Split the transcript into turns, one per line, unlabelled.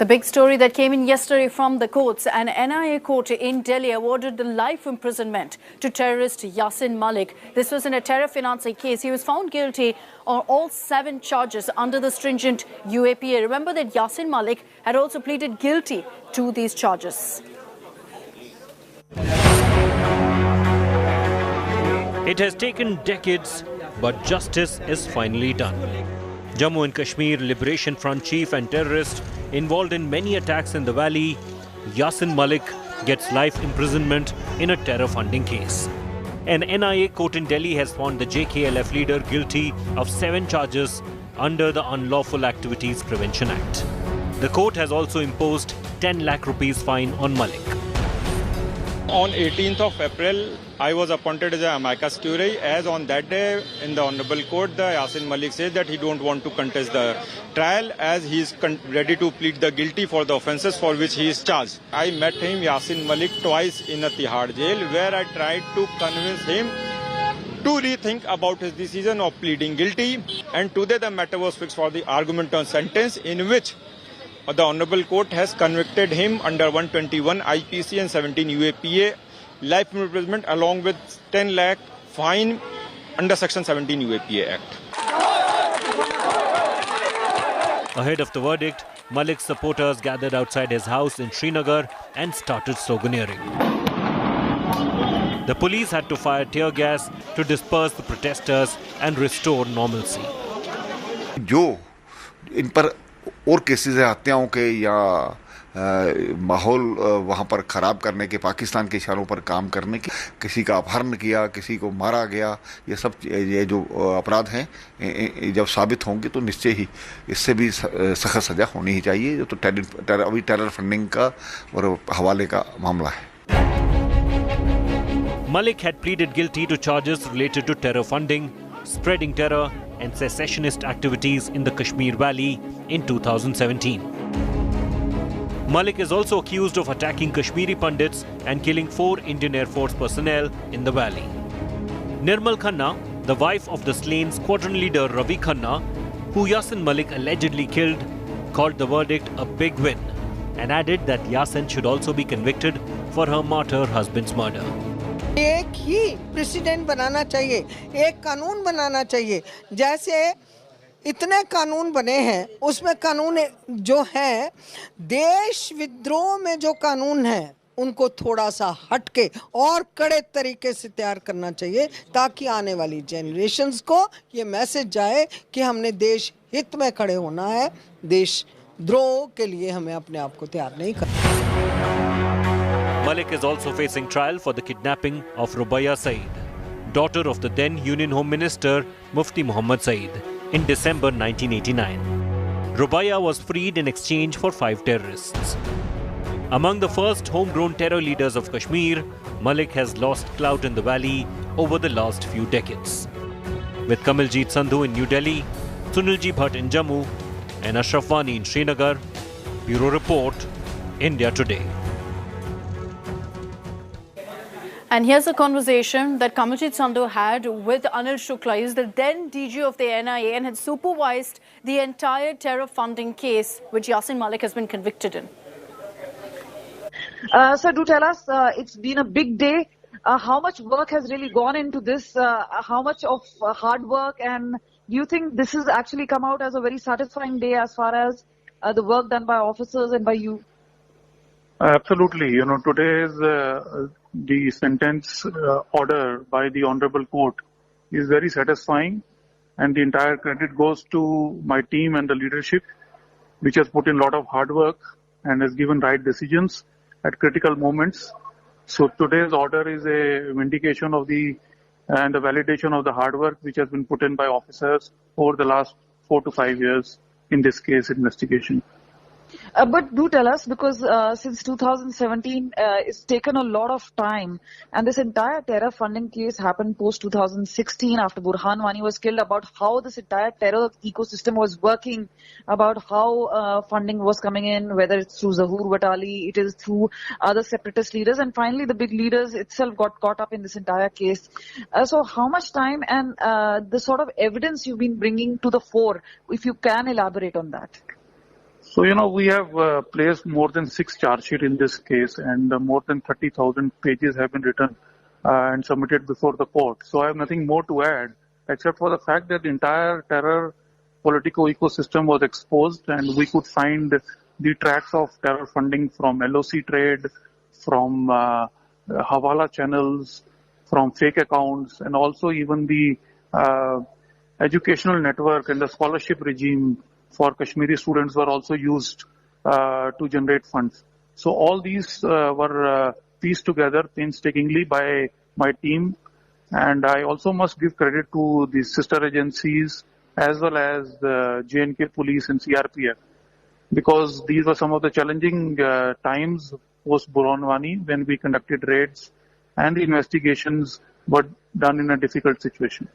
The big story that came in yesterday from the courts. An NIA court in Delhi awarded the life imprisonment to terrorist Yasin Malik. This was in a terror financing case. He was found guilty on all 7 charges under the stringent UAPA. Remember that Yasin Malik had also pleaded guilty to these charges.
It has taken decades, but justice is finally done. Jammu and Kashmir Liberation Front chief and terrorist involved in many attacks in the valley, Yasin Malik gets life imprisonment in a terror funding case. An NIA court in Delhi has found the JKLF leader guilty of 7 charges under the Unlawful Activities Prevention Act. The court has also imposed 10 lakh rupees fine on Malik.
On 18th of April, I was appointed as an amicus curiae. As on that day, in the Honorable Court, the Yasin Malik says that he don't want to contest the trial as he is ready to plead the guilty for the offences for which he is charged. I met him, Yasin Malik, twice in a Tihar jail where I tried to convince him to rethink about his decision of pleading guilty. And today the matter was fixed for the argument on sentence in which the Honorable Court has convicted him under 121 IPC and 17 UAPA, life imprisonment along with 10 lakh fine under Section 17 UAPA Act.
Ahead of the verdict, Malik's supporters gathered outside his house in Srinagar and started sloganeering. The police had to fire tear gas to disperse the protesters and restore normalcy.
जो इन पर और cases है हत्याओं के या माहौल वहाँ पर ख़राब करने के, पाकिस्तान के इशारों पर काम करने के, किसी का अपहरण किया, किसी को मारा गया, ये सब ये जो अपराध हैं जब साबित होंगे तो निश्चय ही इससे भी सख्त सज़ा होनी ही चाहिए. तो अभी टेरर फंडिंग का और हवाले का मामला है.
Malik had pleaded guilty to charges related to terror funding, spreading terror and secessionist activities in the Kashmir Valley in 2017. Malik is also accused of attacking Kashmiri Pandits and killing 4 Indian Air Force personnel in the valley. Nirmal Khanna, the wife of the slain squadron leader Ravi Khanna, who Yasin Malik allegedly killed, called the verdict a big win and added that Yasin should also be convicted for her martyr husband's murder.
एक ही president बनाना चाहिए, एक कानून बनाना चाहिए. जैसे इतने कानून बने हैं, उसमें कानून जो है देश विद्रोह में जो कानून है उनको थोड़ा सा हटके और कड़े तरीके से तैयार करना चाहिए ताकि आने वाली जनरेशन्स को ये मैसेज जाए कि हमने देश हित में खड़े होना है, देश द्रोह के लिए हमें अपने आप को तैयार नहीं करना.
Malik is also facing trial for the kidnapping of Rubaiya Saeed, daughter of the then Union Home Minister Mufti Muhammad Saeed, in December 1989. Rubaiya was freed in exchange for 5 terrorists. Among the first homegrown terror leaders of Kashmir, Malik has lost clout in the valley over the last few decades. With Kamaljeet Sandhu in New Delhi, Sunilji Bhatt in Jammu, and Ashraf Wani in Srinagar, Bureau Report, India Today.
And here's a conversation that Kamaljeet Sandhu had with Anil Shukla. He's the then DG of the NIA and had supervised the entire terror funding case which Yasin Malik has been convicted in.
Sir, do tell us, it's been a big day. How much work has really gone into this? How much of hard work? And do you think this has actually come out as a very satisfying day as far as the work done by officers and by you?
Absolutely. You know, today is the sentence order by the Honorable Court is very satisfying, and the entire credit goes to my team and the leadership, which has put in a lot of hard work and has given right decisions at critical moments. So today's order is a vindication of the and a validation of the hard work which has been put in by officers over the last 4 to 5 years in this case investigation.
But do tell us, because since 2017, it's taken a lot of time, and this entire terror funding case happened post-2016 after Burhan Wani was killed, about how this entire terror ecosystem was working, about how funding was coming in, whether it's through Zahur Watali, it is through other separatist leaders, and finally the big leaders itself got caught up in this entire case. So how much time and the sort of evidence you've been bringing to the fore, if you can elaborate on that?
So, we have placed more than 6 charge sheets in this case, and more than 30,000 pages have been written and submitted before the court. So I have nothing more to add, except for the fact that the entire terror political ecosystem was exposed, and we could find the tracks of terror funding from LOC trade, from Hawala channels, from fake accounts, and also even the educational network and the scholarship regime for Kashmiri students were also used to generate funds. So all these were pieced together painstakingly by my team, and I also must give credit to the sister agencies as well as the J&K police and CRPF, because these were some of the challenging times post Burhanwani when we conducted raids and the investigations were done in a difficult situation.